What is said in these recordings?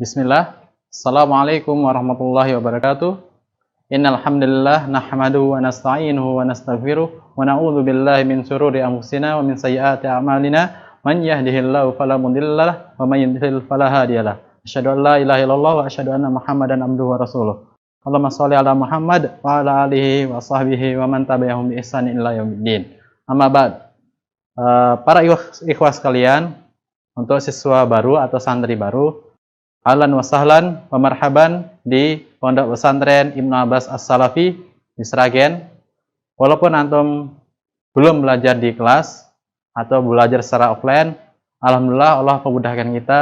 Bismillah. Assalamualaikum warahmatullahi wabarakatuh. Innal hamdalillah nahmaduhu wa nasta'inuhu wa nastaghfiruh wa na'udzu billahi min syururi anfusina wa min sayyiati a'malina. Man yahdihillahu fala mudhillalah wa man yudhlil fala hadiyalah. Asyhadu an la ilaha illallah wa asyhadu anna Muhammadan abduhu wa rasuluh. Allahumma shalli ala Muhammad wa ala alihi wa sahbihi wa man tabi'ahum bi ihsanin ila yaumiddin. Amma ba'd. Para ikhwah sekalian, untuk siswa baru atau santri baru, ahlan wa sahlan wa marhaban di Pondok Pesantren Ibnu Abbas As-Salafi di Sragen. Walaupun antum belum belajar di kelas atau belajar secara offline, alhamdulillah Allah memudahkan kita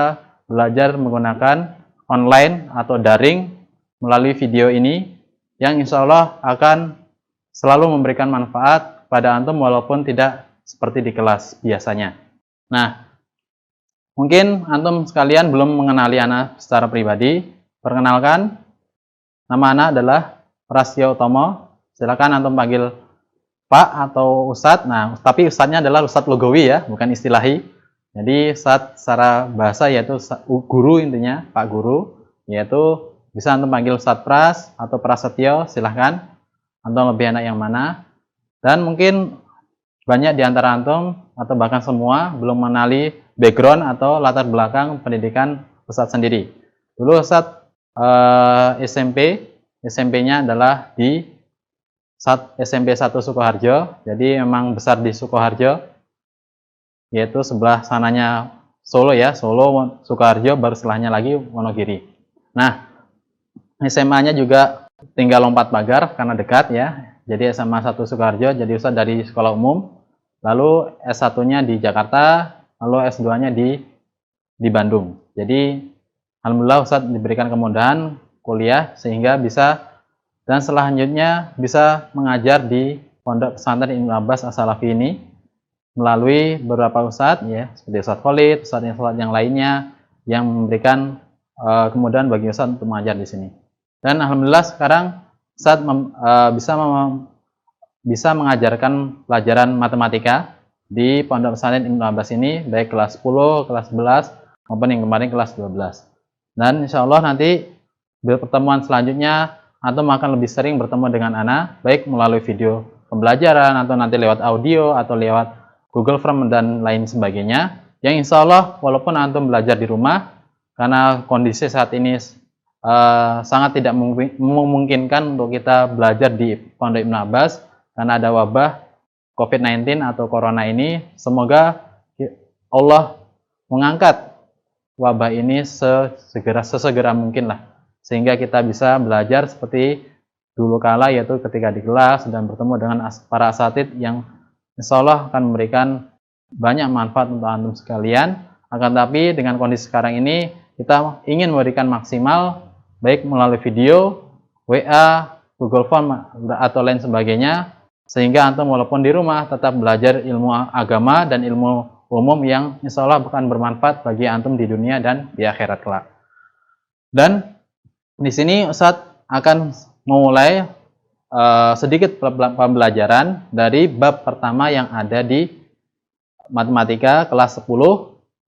belajar menggunakan online atau daring melalui video ini yang insya Allah akan selalu memberikan manfaat pada antum walaupun tidak seperti di kelas biasanya. Nah, mungkin antum sekalian belum mengenali ana secara pribadi. Perkenalkan, nama ana adalah Prastyo Utomo. Silakan antum panggil Pak atau Ustadz. Nah, tapi Ustadznya adalah Ustadz logawi ya, bukan istilahi. Jadi Ustadz secara bahasa yaitu guru, intinya Pak Guru. Yaitu bisa antum panggil Ustadz Pras atau Prasetyo, silahkan. Antum lebih enak yang mana. Dan mungkin banyak di antara antum atau bahkan semua belum mengenali background atau latar belakang pendidikan Ustadz sendiri. Dulu Ustadz SMP-nya adalah di SMP 1 Sukoharjo. Jadi memang besar di Sukoharjo, yaitu sebelah sananya Solo ya, Solo, Sukoharjo, baru setelahnya lagi Wonogiri. Nah, SMA-nya juga tinggal lompat pagar karena dekat ya. Jadi SMA 1 Sukoharjo, jadi Ustadz dari sekolah umum. Lalu S1-nya di Jakarta, lalu S2-nya di Bandung. Jadi alhamdulillah Ustadz diberikan kemudahan kuliah sehingga bisa dan selanjutnya bisa mengajar di Pondok Pesantren Ibnu Abbas As-Salafi ini melalui beberapa ustadz ya, seperti Ustadz Khalid, ustadz yang lainnya yang memberikan kemudahan bagi Ustadz untuk mengajar di sini. Dan alhamdulillah sekarang Ustadz bisa mengajarkan pelajaran matematika di Pondok Pesantren Ibnu Abbas ini, baik kelas 10, kelas 11, maupun yang kemarin kelas 12. Dan insya Allah nanti di pertemuan selanjutnya antum akan lebih sering bertemu dengan ana, baik melalui video pembelajaran atau nanti lewat audio atau lewat Google Form dan lain sebagainya. Yang insya Allah walaupun antum belajar di rumah, karena kondisi saat ini sangat tidak memungkinkan untuk kita belajar di Pondok Ibnu Abbas karena ada wabah COVID-19 atau Corona ini. Semoga Allah mengangkat wabah ini sesegera mungkin lah, sehingga kita bisa belajar seperti dulu kala, yaitu ketika di kelas dan bertemu dengan para asatidz yang insya Allah akan memberikan banyak manfaat untuk antum sekalian. Akan tapi dengan kondisi sekarang ini kita ingin memberikan maksimal baik melalui video, WA, Google Form atau lain sebagainya, sehingga antum walaupun di rumah tetap belajar ilmu agama dan ilmu umum yang insya Allah akan bermanfaat bagi antum di dunia dan di akhirat kelak. Dan di sini Ustadz akan memulai sedikit pembelajaran dari bab pertama yang ada di matematika kelas 10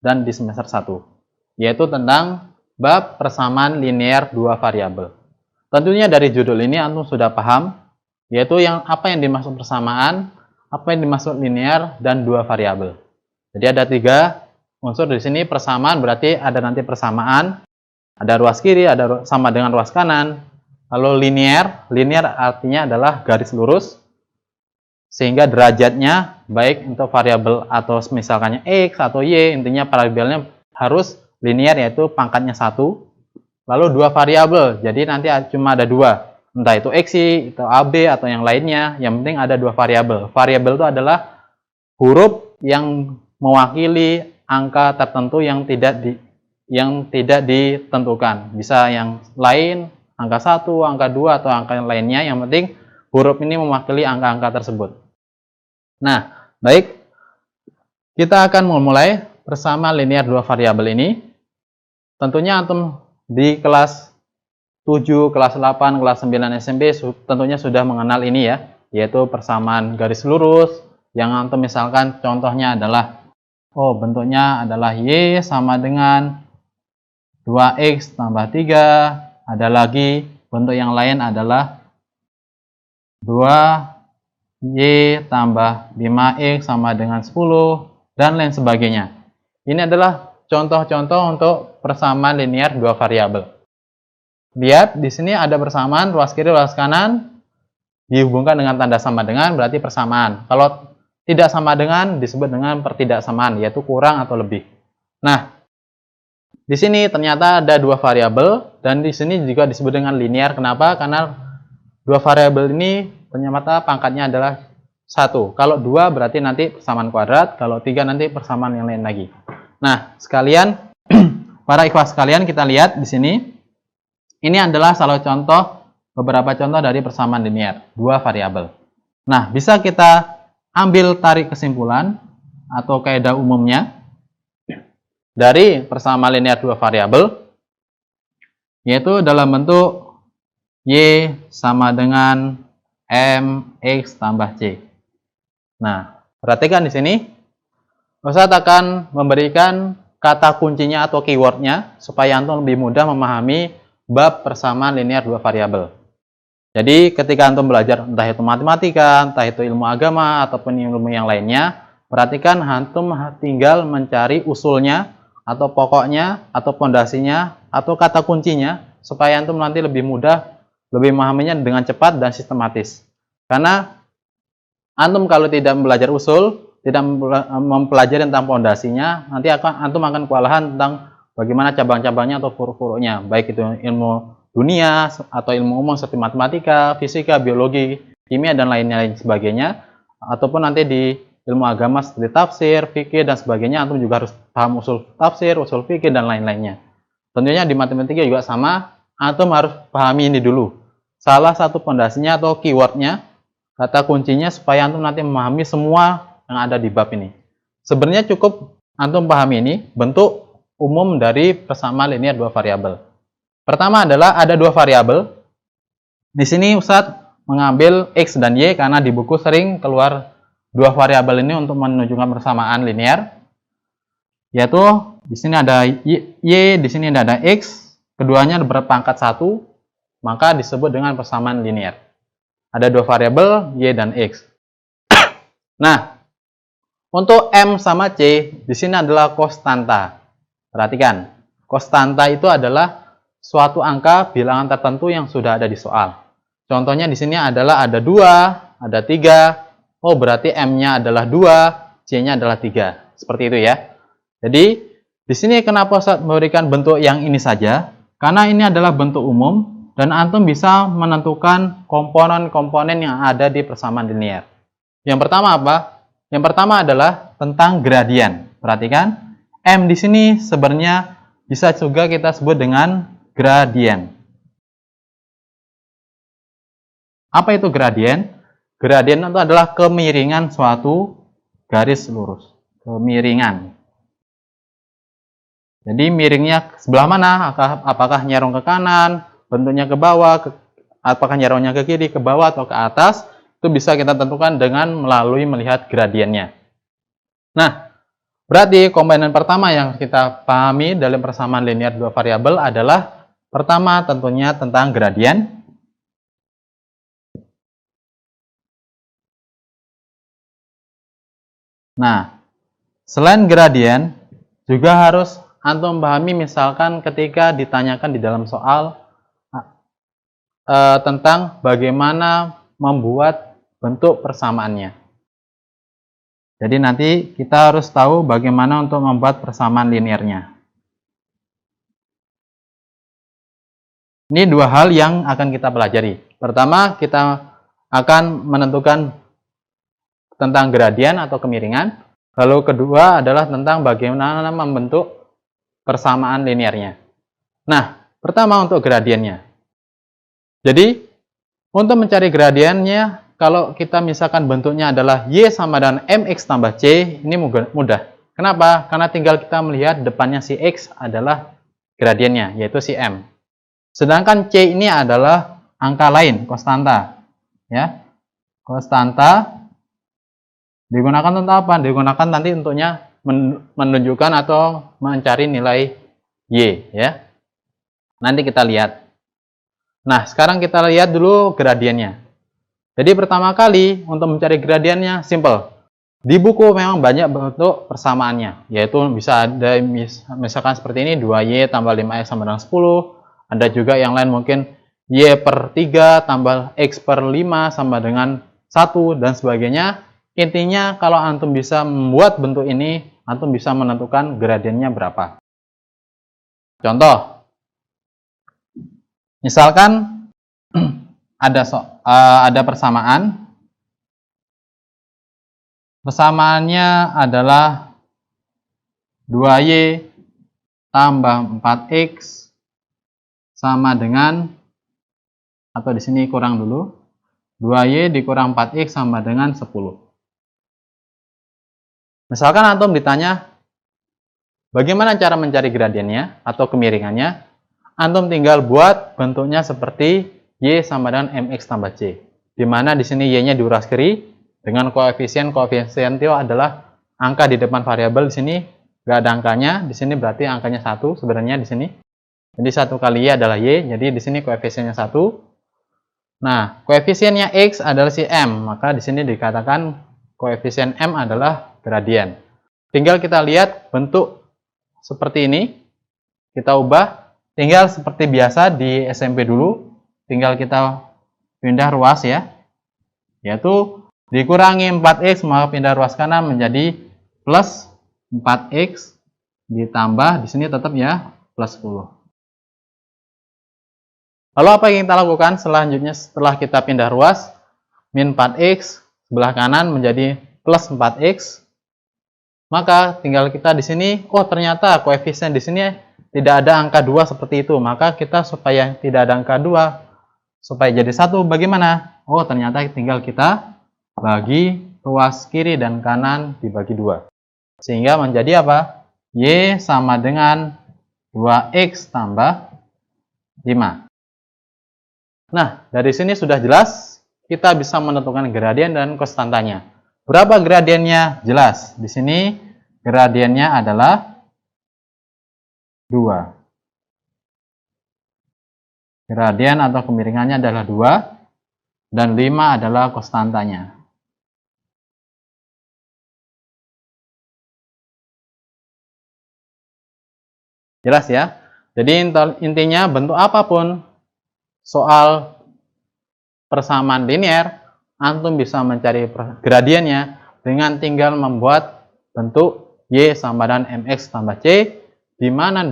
dan di semester 1, yaitu tentang bab persamaan linear dua variabel. Tentunya dari judul ini antum sudah paham, yaitu apa yang dimaksud persamaan, apa yang dimaksud linear, dan dua variabel. Jadi ada 3 unsur di sini. Persamaan berarti ada nanti persamaan, ada ruas kiri, ada sama dengan ruas kanan. Lalu linear artinya adalah garis lurus, sehingga derajatnya baik untuk variabel atau misalkannya X atau Y, intinya variabelnya harus linear, yaitu pangkatnya 1. Lalu dua variabel, jadi nanti cuma ada 2. Entah itu X, atau AB, atau yang lainnya. Yang penting ada 2 variabel. Variabel itu adalah huruf yang mewakili angka tertentu yang tidak ditentukan. Bisa yang lain, angka 1, angka 2, atau angka yang lainnya. Yang penting huruf ini mewakili angka-angka tersebut. Nah, baik. Kita akan memulai persamaan linear dua variabel ini. Tentunya antum di kelas 7, kelas 8, kelas 9 SMP tentunya sudah mengenal ini ya, yaitu persamaan garis lurus, yang antum misalkan contohnya adalah bentuknya adalah Y sama dengan 2x tambah 3. Ada lagi bentuk yang lain adalah 2y tambah 5x sama dengan 10, dan lain sebagainya. Ini adalah contoh-contoh untuk persamaan linear dua variabel. Lihat, di sini ada persamaan ruas kiri, ruas kanan, dihubungkan dengan tanda sama dengan, berarti persamaan. Kalau tidak sama dengan, disebut dengan pertidaksamaan, yaitu kurang atau lebih. Nah, di sini ternyata ada dua variabel, dan di sini juga disebut dengan linear. Kenapa? Karena dua variabel ini ternyata pangkatnya adalah 1. Kalau 2 berarti nanti persamaan kuadrat, kalau 3 nanti persamaan yang lain lagi. Nah, sekalian, para ikhwah sekalian, kita lihat di sini. Ini adalah salah contoh, beberapa contoh dari persamaan linear, dua variabel. Nah, bisa kita ambil tarik kesimpulan atau kaidah umumnya dari persamaan linear dua variabel, yaitu dalam bentuk Y sama dengan MX tambah C. Nah, perhatikan di sini, Ustadz akan memberikan kata kuncinya atau keywordnya supaya antum lebih mudah memahami bab persamaan linear dua variabel. Jadi ketika antum belajar entah itu matematika, entah itu ilmu agama ataupun ilmu yang lainnya, perhatikan antum tinggal mencari usulnya atau pokoknya atau pondasinya atau kata kuncinya supaya antum nanti lebih mudah, lebih memahaminya dengan cepat dan sistematis. Karena antum kalau tidak belajar usul, tidak mempelajari tentang pondasinya, nanti antum akan kewalahan tentang bagaimana cabang-cabangnya atau furu-furunya, baik itu ilmu dunia atau ilmu umum seperti matematika, fisika, biologi, kimia, dan lain-lain sebagainya, ataupun nanti di ilmu agama seperti tafsir, fikih, dan sebagainya, antum juga harus paham usul tafsir, usul fikih, dan lain-lainnya. Tentunya di matematika juga sama, antum harus pahami ini dulu. Salah satu pondasinya atau keywordnya, kata kuncinya, supaya antum nanti memahami semua yang ada di bab ini. Sebenarnya cukup antum pahami ini bentuk umum dari persamaan linear dua variabel. Pertama adalah ada dua variabel. Di sini Ustadz mengambil X dan Y karena di buku sering keluar dua variabel ini untuk menunjukkan persamaan linear. Yaitu di sini ada Y, di sini ada X, keduanya berpangkat 1, maka disebut dengan persamaan linear. Ada dua variabel Y dan X. Nah, untuk M sama C di sini adalah konstanta. Perhatikan, konstanta itu adalah suatu angka bilangan tertentu yang sudah ada di soal. Contohnya di sini adalah ada 2, ada 3. Oh, berarti M-nya adalah 2, C-nya adalah 3. Seperti itu ya. Jadi, di sini kenapa saya memberikan bentuk yang ini saja? Karena ini adalah bentuk umum dan antum bisa menentukan komponen-komponen yang ada di persamaan linear. Yang pertama apa? Yang pertama adalah tentang gradien. Perhatikan. M di sini sebenarnya bisa juga kita sebut dengan gradien. Apa itu gradien? Gradien itu adalah kemiringan suatu garis lurus. Kemiringan. Jadi miringnya sebelah mana? Apakah nyerong ke kanan, bentuknya ke bawah, apakah nyerongnya ke kiri, ke bawah, atau ke atas? Itu bisa kita tentukan dengan melalui melihat gradiennya. Nah, berarti komponen pertama yang kita pahami dalam persamaan linear dua variabel adalah pertama tentunya tentang gradien. Nah, selain gradien juga harus antum pahami misalkan ketika ditanyakan di dalam soal tentang bagaimana membuat bentuk persamaannya. Jadi nanti kita harus tahu bagaimana untuk membuat persamaan linearnya. Ini dua hal yang akan kita pelajari. Pertama, kita akan menentukan tentang gradien atau kemiringan. Lalu kedua adalah tentang bagaimana membentuk persamaan linearnya. Nah, pertama untuk gradiennya. Jadi, untuk mencari gradiennya, kalau kita misalkan bentuknya adalah Y sama dengan MX tambah C, ini mudah. Kenapa? Karena tinggal kita melihat depannya si X adalah gradiennya, yaitu si M. Sedangkan C ini adalah angka lain, konstanta. Ya, konstanta digunakan untuk apa? Digunakan nanti untuknya menunjukkan atau mencari nilai Y. Ya. Nanti kita lihat. Nah, sekarang kita lihat dulu gradiennya. Jadi pertama kali untuk mencari gradiennya simple. Di buku memang banyak bentuk persamaannya, yaitu bisa ada misalkan seperti ini 2y tambah 5x sama dengan 10. Ada juga yang lain mungkin y per 3 tambah x per 5 sama dengan 1 dan sebagainya. Intinya kalau antum bisa membuat bentuk ini, antum bisa menentukan gradiennya berapa. Contoh, misalkan ada persamaan. Persamaannya adalah 2y tambah 4x sama dengan, atau di sini kurang dulu, 2y dikurang 4x sama dengan 10. Misalkan antum ditanya, bagaimana cara mencari gradiennya atau kemiringannya? Antum tinggal buat bentuknya seperti y sama dengan mx tambah c, di mana di sini y-nya diuras kiri dengan koefisien itu adalah angka di depan variabel. Di sini nggak ada angkanya, di sini berarti angkanya 1 sebenarnya di sini. Jadi 1 kali y adalah y, jadi di sini koefisiennya 1. Nah, koefisiennya x adalah si m, maka di sini dikatakan koefisien m adalah gradien. Tinggal kita lihat bentuk seperti ini, kita ubah, tinggal seperti biasa di SMP dulu, tinggal kita pindah ruas ya, yaitu dikurangi 4x, maka pindah ruas kanan menjadi plus 4x ditambah di sini tetap ya plus 10. Lalu apa yang kita lakukan selanjutnya setelah kita pindah ruas? Min 4x sebelah kanan menjadi plus 4x. Maka tinggal kita di sini, oh ternyata koefisien di sini tidak ada angka 2 seperti itu. Maka kita supaya tidak ada angka 2, supaya jadi 1, bagaimana? Oh ternyata tinggal kita bagi ruas kiri dan kanan dibagi 2. Sehingga menjadi apa? Y sama dengan 2x tambah 5. Nah, dari sini sudah jelas kita bisa menentukan gradien dan konstantanya. Berapa gradiennya? Jelas. Di sini gradiennya adalah 2. Gradien atau kemiringannya adalah 2 dan 5 adalah konstantanya. Jelas ya? Jadi intinya bentuk apapun soal persamaan linear, antum bisa mencari gradiennya dengan tinggal membuat bentuk y sama dengan mx tambah c, di mana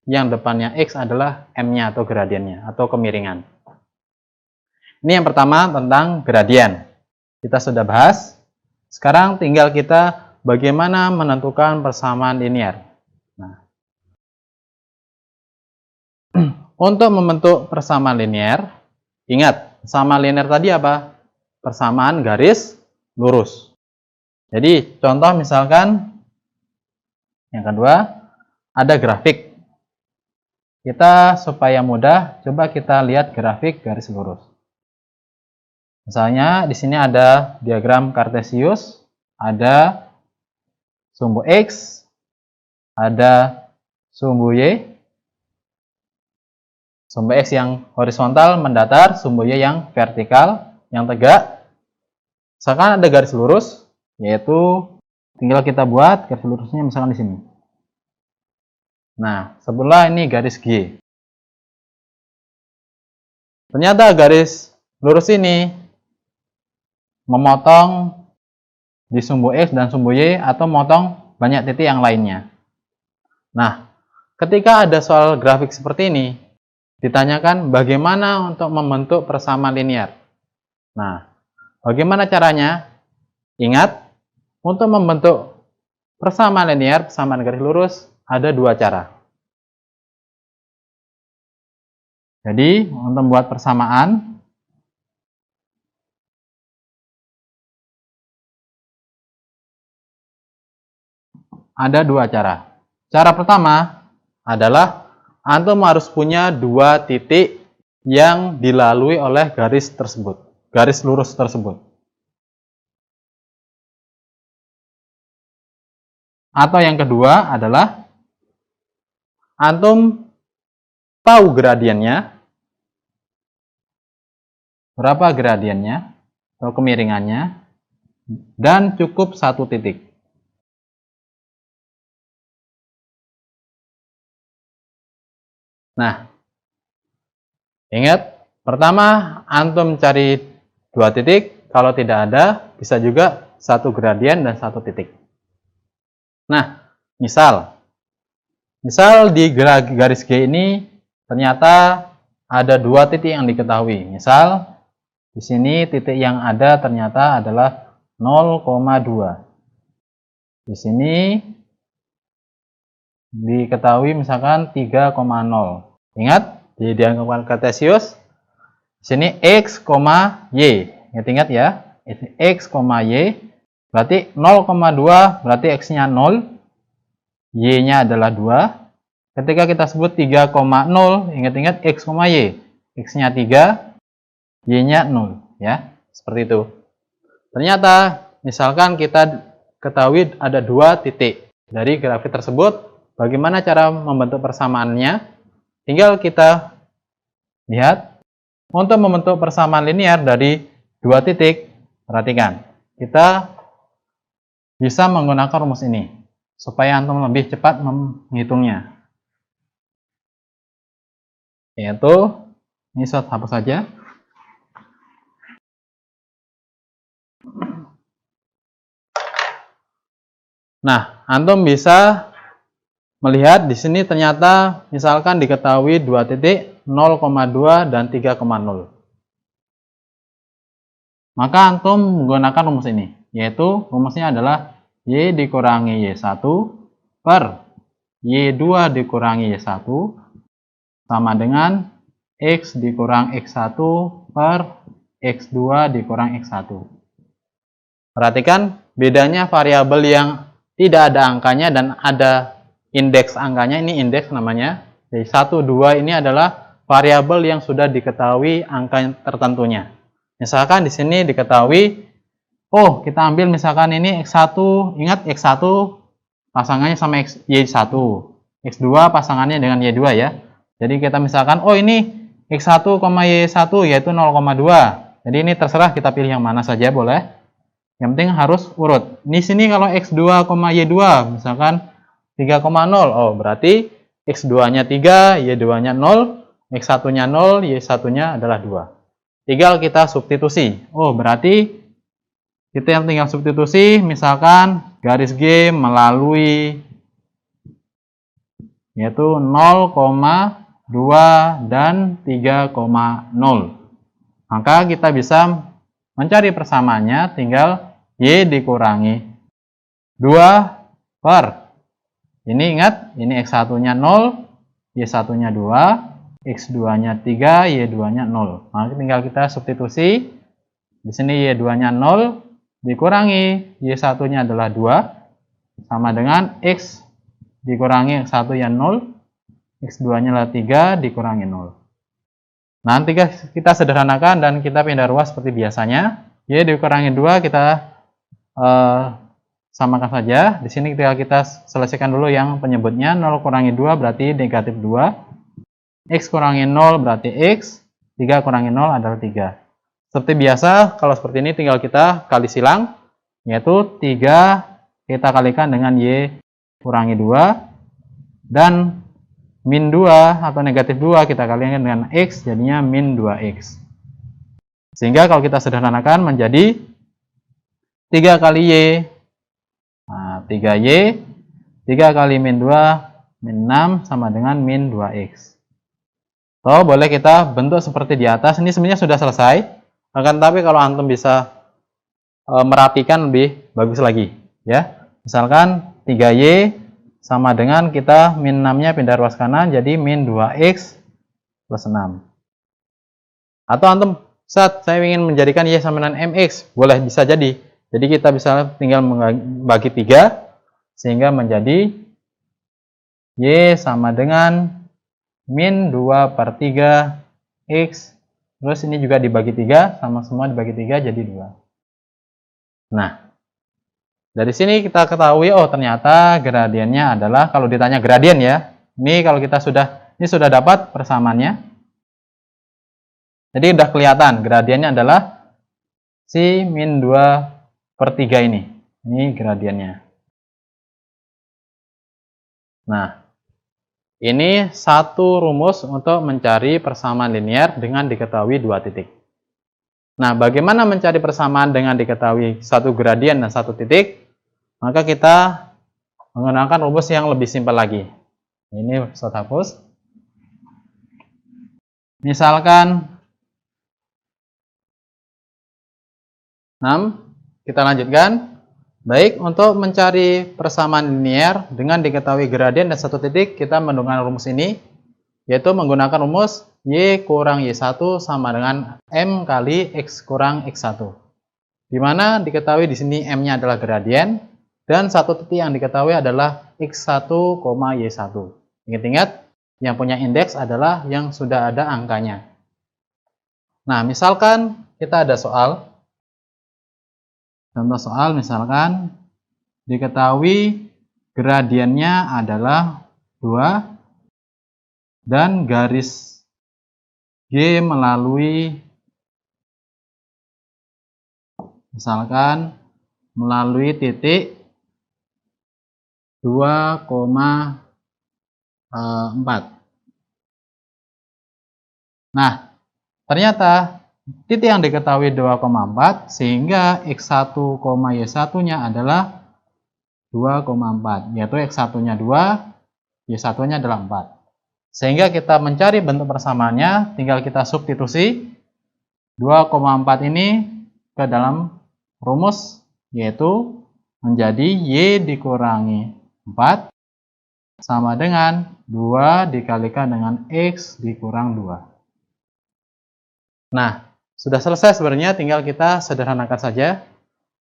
yang depannya x adalah m-nya atau gradiennya atau kemiringan. Ini yang pertama tentang gradien. Kita sudah bahas. Sekarang tinggal kita bagaimana menentukan persamaan linear. Nah, untuk membentuk persamaan linear, ingat, persamaan linear tadi apa? Persamaan garis lurus. Jadi, contoh misalkan yang kedua, ada grafik. Kita supaya mudah, coba kita lihat grafik garis lurus. Misalnya di sini ada diagram Kartesius, ada sumbu X, ada sumbu Y, sumbu X yang horizontal mendatar, sumbu Y yang vertikal, yang tegak. Misalkan ada garis lurus, yaitu tinggal kita buat garis lurusnya misalkan di sini. Nah, sebelah ini garis G. Ternyata garis lurus ini memotong di sumbu X dan sumbu Y atau memotong banyak titik yang lainnya. Nah, ketika ada soal grafik seperti ini, ditanyakan bagaimana untuk membentuk persamaan linear. Nah, bagaimana caranya? Ingat, untuk membentuk persamaan linear, persamaan garis lurus, ada dua cara. Jadi, untuk membuat persamaan, ada dua cara. Cara pertama adalah antum harus punya dua titik yang dilalui oleh garis tersebut, garis lurus tersebut. Atau yang kedua adalah antum tahu gradiennya, berapa gradiennya atau kemiringannya, dan cukup satu titik. Nah, ingat, pertama antum cari 2 titik, kalau tidak ada bisa juga 1 gradien dan 1 titik. Nah, misal di garis G ini ternyata ada 2 titik yang diketahui. Misal di sini titik yang ada ternyata adalah 0,2. Di sini diketahui misalkan 3,0. Ingat, di diagram kartesius sini x, y. Ingat ya, x, y berarti 0,2 berarti x-nya 0, y-nya adalah 2. Ketika kita sebut 3,0, ingat-ingat x, y. X-nya 3, y-nya 0 ya. Seperti itu. Ternyata misalkan kita ketahui ada 2 titik dari grafik tersebut. Bagaimana cara membentuk persamaannya? Tinggal kita lihat. Untuk membentuk persamaan linear dari 2 titik, perhatikan, kita bisa menggunakan rumus ini supaya antum lebih cepat menghitungnya. Yaitu, ini saya hapus saja. Nah, antum bisa melihat di sini ternyata misalkan diketahui 2 titik 0,2 dan 3,0. Maka antum menggunakan rumus ini, yaitu rumusnya adalah Y dikurangi Y1 per Y2 dikurangi Y1 sama dengan X dikurang X1 per X2 dikurang X1. Perhatikan bedanya variabel yang tidak ada angkanya dan ada indeks angkanya, ini indeks namanya. Jadi 1, 2 ini adalah variabel yang sudah diketahui angka tertentunya. Misalkan di sini diketahui, oh kita ambil misalkan ini X1, ingat X1 pasangannya sama Y1, X2 pasangannya dengan Y2 ya. Jadi kita misalkan, oh ini X1, Y1 yaitu 0,2. Jadi ini terserah kita pilih yang mana saja boleh. Yang penting harus urut. Di sini kalau X2, Y2 misalkan 3,0. Oh, berarti X2-nya 3, Y2-nya 0, X1-nya 0, Y1-nya adalah 2. Tinggal kita substitusi. Oh, berarti kita yang tinggal substitusi, misalkan garis G melalui yaitu 0,2 dan 3,0. Maka kita bisa mencari persamaannya, tinggal Y dikurangi 2 per ini ingat, ini X1-nya 0, Y1-nya 2, X2-nya 3, Y2-nya 0. Maka tinggal kita substitusi. Di sini Y2-nya 0, dikurangi Y1-nya adalah 2, sama dengan X dikurangi X1 yang 0, X2-nya adalah 3, dikurangi 0. Nanti kita sederhanakan dan kita pindah ruas seperti biasanya. Y dikurangi 2, kita samakan saja. Di sini ketika kita selesaikan dulu yang penyebutnya, 0 kurangi 2 berarti negatif 2. X kurangi 0 berarti X. 3 kurangi 0 adalah 3. Seperti biasa, kalau seperti ini tinggal kita kali silang. Yaitu 3 kita kalikan dengan Y kurangi 2. Dan min 2 atau negatif 2 kita kalikan dengan X, jadinya min 2X. Sehingga kalau kita sederhanakan menjadi 3 kali Y. Nah, 3Y, 3 kali min 2, min 6 sama dengan min 2X. So, boleh kita bentuk seperti di atas. Ini sebenarnya sudah selesai. Akan tapi kalau antum bisa merapikan lebih bagus lagi. Ya, misalkan 3Y sama dengan kita min 6-nya pindah ruas kanan, jadi min 2X plus 6. Atau antum, saat saya ingin menjadikan Y sama dengan MX, boleh bisa jadi. Jadi kita bisa tinggal membagi 3 sehingga menjadi Y sama dengan min 2 per 3 X. Terus ini juga dibagi 3, sama semua dibagi 3 jadi 2. Nah, dari sini kita ketahui, oh ternyata gradiennya adalah, kalau ditanya gradien ya, ini kalau kita sudah Ini sudah dapat persamaannya. Jadi udah kelihatan gradiennya adalah si min 2/3 ini. Ini gradiennya. Nah, ini satu rumus untuk mencari persamaan linear dengan diketahui dua titik. Nah, bagaimana mencari persamaan dengan diketahui satu gradien dan satu titik? Maka kita menggunakan rumus yang lebih simpel lagi. Ini Ustaz hapus. Misalkan 6, kita lanjutkan. Baik, untuk mencari persamaan linear dengan diketahui gradien dan satu titik, kita menggunakan rumus ini, yaitu menggunakan rumus Y kurang Y1 sama dengan M kali X kurang X1. Di mana diketahui di sini M-nya adalah gradien, dan satu titik yang diketahui adalah X1, Y1. Ingat-ingat, yang punya indeks adalah yang sudah ada angkanya. Nah, misalkan kita ada soal. Contoh soal misalkan diketahui gradiennya adalah 2 dan garis G melalui misalkan melalui titik 2,4. Nah, ternyata titik yang diketahui 2,4 sehingga X1, Y1-nya adalah 2,4, yaitu X1-nya 2, Y1-nya adalah 4. Sehingga kita mencari bentuk persamaannya, tinggal kita substitusi 2,4 ini ke dalam rumus, yaitu menjadi Y dikurangi 4 sama dengan 2 dikalikan dengan X dikurang 2. Nah, sudah selesai sebenarnya, tinggal kita sederhanakan saja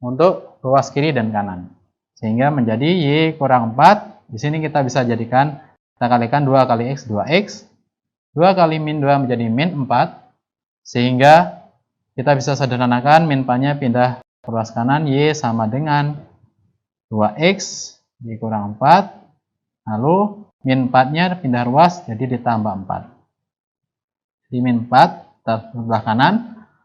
untuk ruas kiri dan kanan. Sehingga menjadi Y kurang 4, di sini kita bisa jadikan, kita kalikan 2 kali X, 2X. 2 kali min 2 menjadi min 4. Sehingga kita bisa sederhanakan, min 4-nya pindah ke ruas kanan, Y sama dengan 2X dikurang 4. Lalu min 4-nya pindah ruas, jadi ditambah 4. Di min 4, kita sebelah kanan.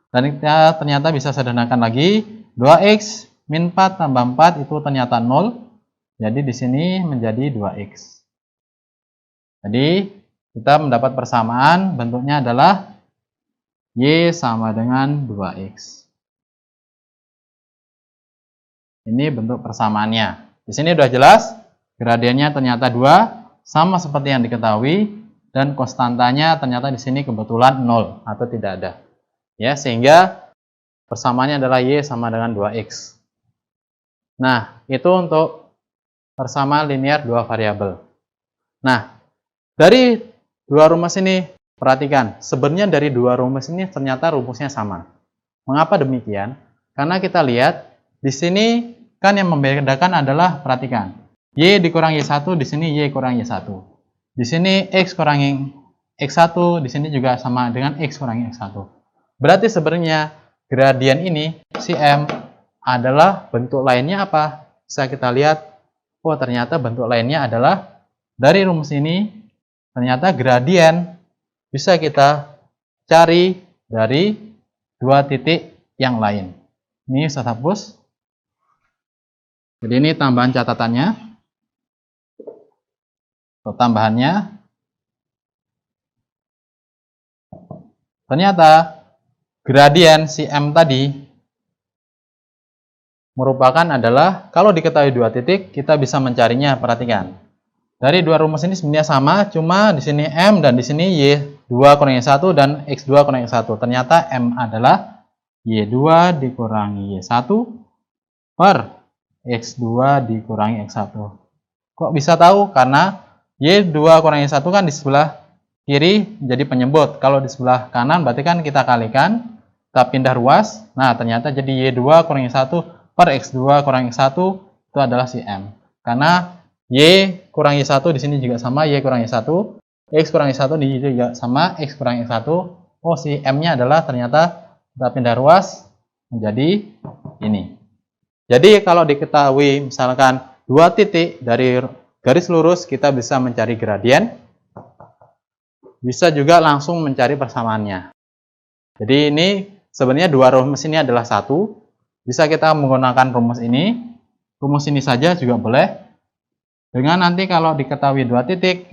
Dan kita ternyata bisa sederhanakan lagi, 2X min 4 tambah 4 itu ternyata 0. Jadi di sini menjadi 2X. Jadi kita mendapat persamaan, bentuknya adalah Y sama dengan 2X. Ini bentuk persamaannya. Di sini sudah jelas, gradiennya ternyata 2, sama seperti yang diketahui, dan konstantanya ternyata di sini kebetulan 0 atau tidak ada. Ya, sehingga persamaannya adalah Y sama dengan 2X. Nah, itu untuk persamaan linear dua variabel. Nah, dari dua rumus ini, perhatikan, sebenarnya dari dua rumus ini ternyata rumusnya sama. Mengapa demikian? Karena kita lihat, di sini kan yang membedakan adalah, perhatikan, Y dikurang Y1, di sini Y kurang Y1. Di sini X kurangi X1, di sini juga sama dengan X kurangi X1. Berarti sebenarnya gradien ini, si M, adalah bentuk lainnya apa? Bisa kita lihat, oh ternyata bentuk lainnya adalah, dari rumus ini, ternyata gradien bisa kita cari dari dua titik yang lain. Ini saya hapus. Jadi ini tambahan catatannya. Untuk tambahannya, ternyata gradien si M tadi merupakan adalah, kalau diketahui dua titik, kita bisa mencarinya. Perhatikan. Dari dua rumus ini sebenarnya sama, cuma di sini M dan di sini Y2 kurang Y1 dan X2 kurang Y1. Ternyata M adalah Y2 dikurangi Y1 per X2 dikurangi X1. Kok bisa tahu? Karena Y2 kurang Y1 kan di sebelah kiri jadi penyebut. Kalau di sebelah kanan berarti kan kita kalikan, kita pindah ruas. Nah, ternyata jadi Y2 kurang Y1 per X2 kurang X1 itu adalah si M. Karena Y kurang Y1 di sini juga sama, Y kurang Y1. X kurang Y1 di sini juga sama, X kurang Y1. Oh, si M-nya adalah ternyata kita pindah ruas menjadi ini. Jadi kalau diketahui misalkan dua titik dari garis lurus, kita bisa mencari gradien. bisa juga langsung mencari persamaannya. Jadi ini sebenarnya dua rumus ini adalah satu. Bisa kita menggunakan rumus ini saja juga boleh. Dengan nanti kalau diketahui dua titik,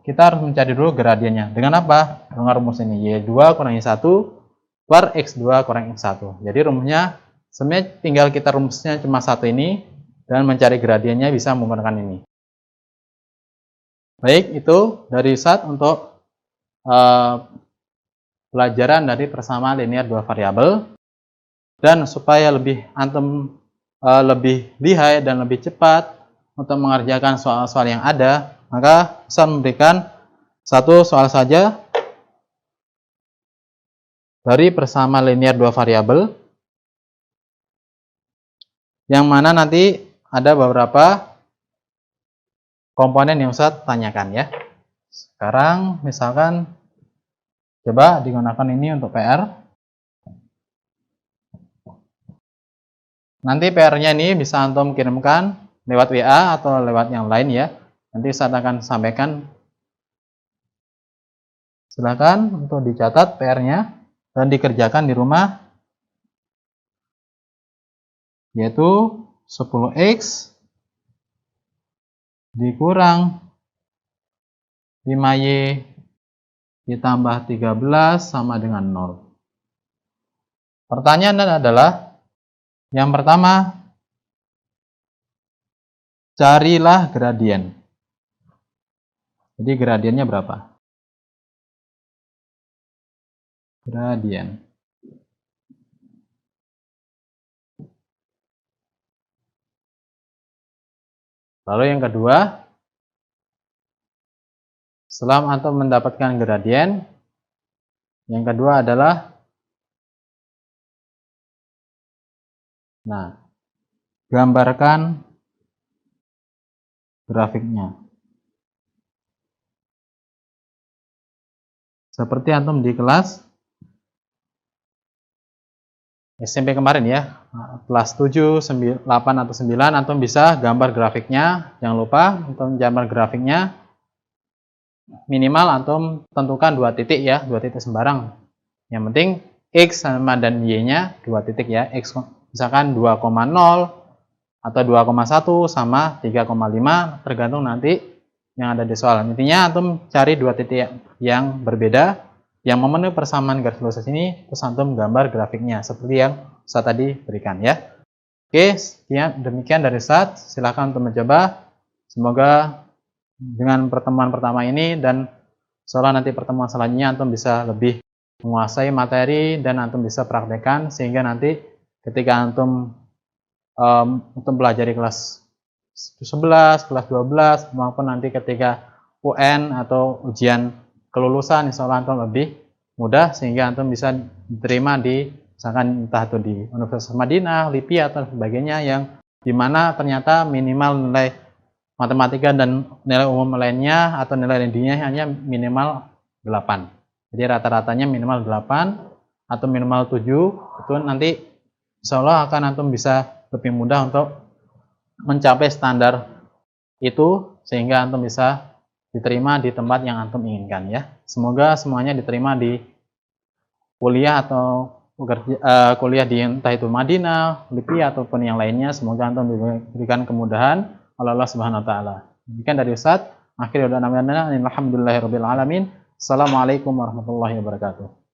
kita harus mencari dulu gradiennya. Dengan apa? Dengan rumus ini, Y2 kurangi 1 per X2 kurang X1. Jadi rumusnya sebenarnya tinggal kita rumusnya cuma satu ini, dan mencari gradiennya bisa menggunakan ini. Baik, itu dari Ustadz untuk pelajaran dari persamaan linear dua variabel. Dan supaya antum lebih lihai dan lebih cepat untuk mengerjakan soal-soal yang ada, maka Ustaz memberikan satu soal saja dari persamaan linear dua variabel, yang mana nanti ada beberapa komponen yang Ustaz tanyakan ya. Sekarang misalkan coba digunakan ini untuk PR. Nanti PR-nya ini bisa antum kirimkan lewat WA atau lewat yang lain ya. Nanti saya akan sampaikan. Silakan untuk dicatat PR-nya dan dikerjakan di rumah, yaitu 10X dikurang 5Y ditambah 13 sama dengan 0. Pertanyaan adalah, yang pertama, carilah gradien. Jadi gradiennya berapa? Gradien. Lalu yang kedua, setelah antum mendapatkan gradien, yang kedua adalah, gambarkan grafiknya. Seperti antum di kelas SMP kemarin ya, kelas 7, 8 atau 9, antum bisa gambar grafiknya. Jangan lupa untuk gambar grafiknya minimal antum tentukan 2 titik ya, 2 titik sembarang. Yang penting X sama dan Y-nya 2 titik ya. X misalkan 2,0 atau 2,1 sama 3,5, tergantung nanti yang ada di soal. Intinya antum cari 2 titik yang berbeda yang memenuhi persamaan garis lurus ini, terus antum gambar grafiknya seperti yang Ustaz tadi berikan ya. Oke, sekian demikian dari Ustaz. Silakan untuk mencoba. Semoga dengan pertemuan pertama ini dan seolah nanti pertemuan selanjutnya antum bisa lebih menguasai materi dan antum bisa praktekkan, sehingga nanti ketika antum untuk pelajari kelas 11, kelas 12 maupun nanti ketika UN atau ujian kelulusan, insya Allah antum lebih mudah, sehingga antum bisa diterima di misalkan entah itu di Universitas Madinah, LIPI atau sebagainya, yang dimana ternyata minimal nilai matematika dan nilai umum lainnya atau nilai intinya hanya minimal 8. Jadi rata-ratanya minimal 8 atau minimal 7, itu nanti insya Allah akan antum bisa lebih mudah untuk mencapai standar itu, sehingga antum bisa diterima di tempat yang antum inginkan ya. Semoga semuanya diterima di kuliah atau kuliah di entah itu Madinah, LIPI ataupun yang lainnya. Semoga antum diberikan kemudahan oleh Allah Subhanahu wa taala. Demikian dari Ustaz. Akhirnya alhamdulillahirabbil alamin. Assalamualaikum warahmatullahi wabarakatuh.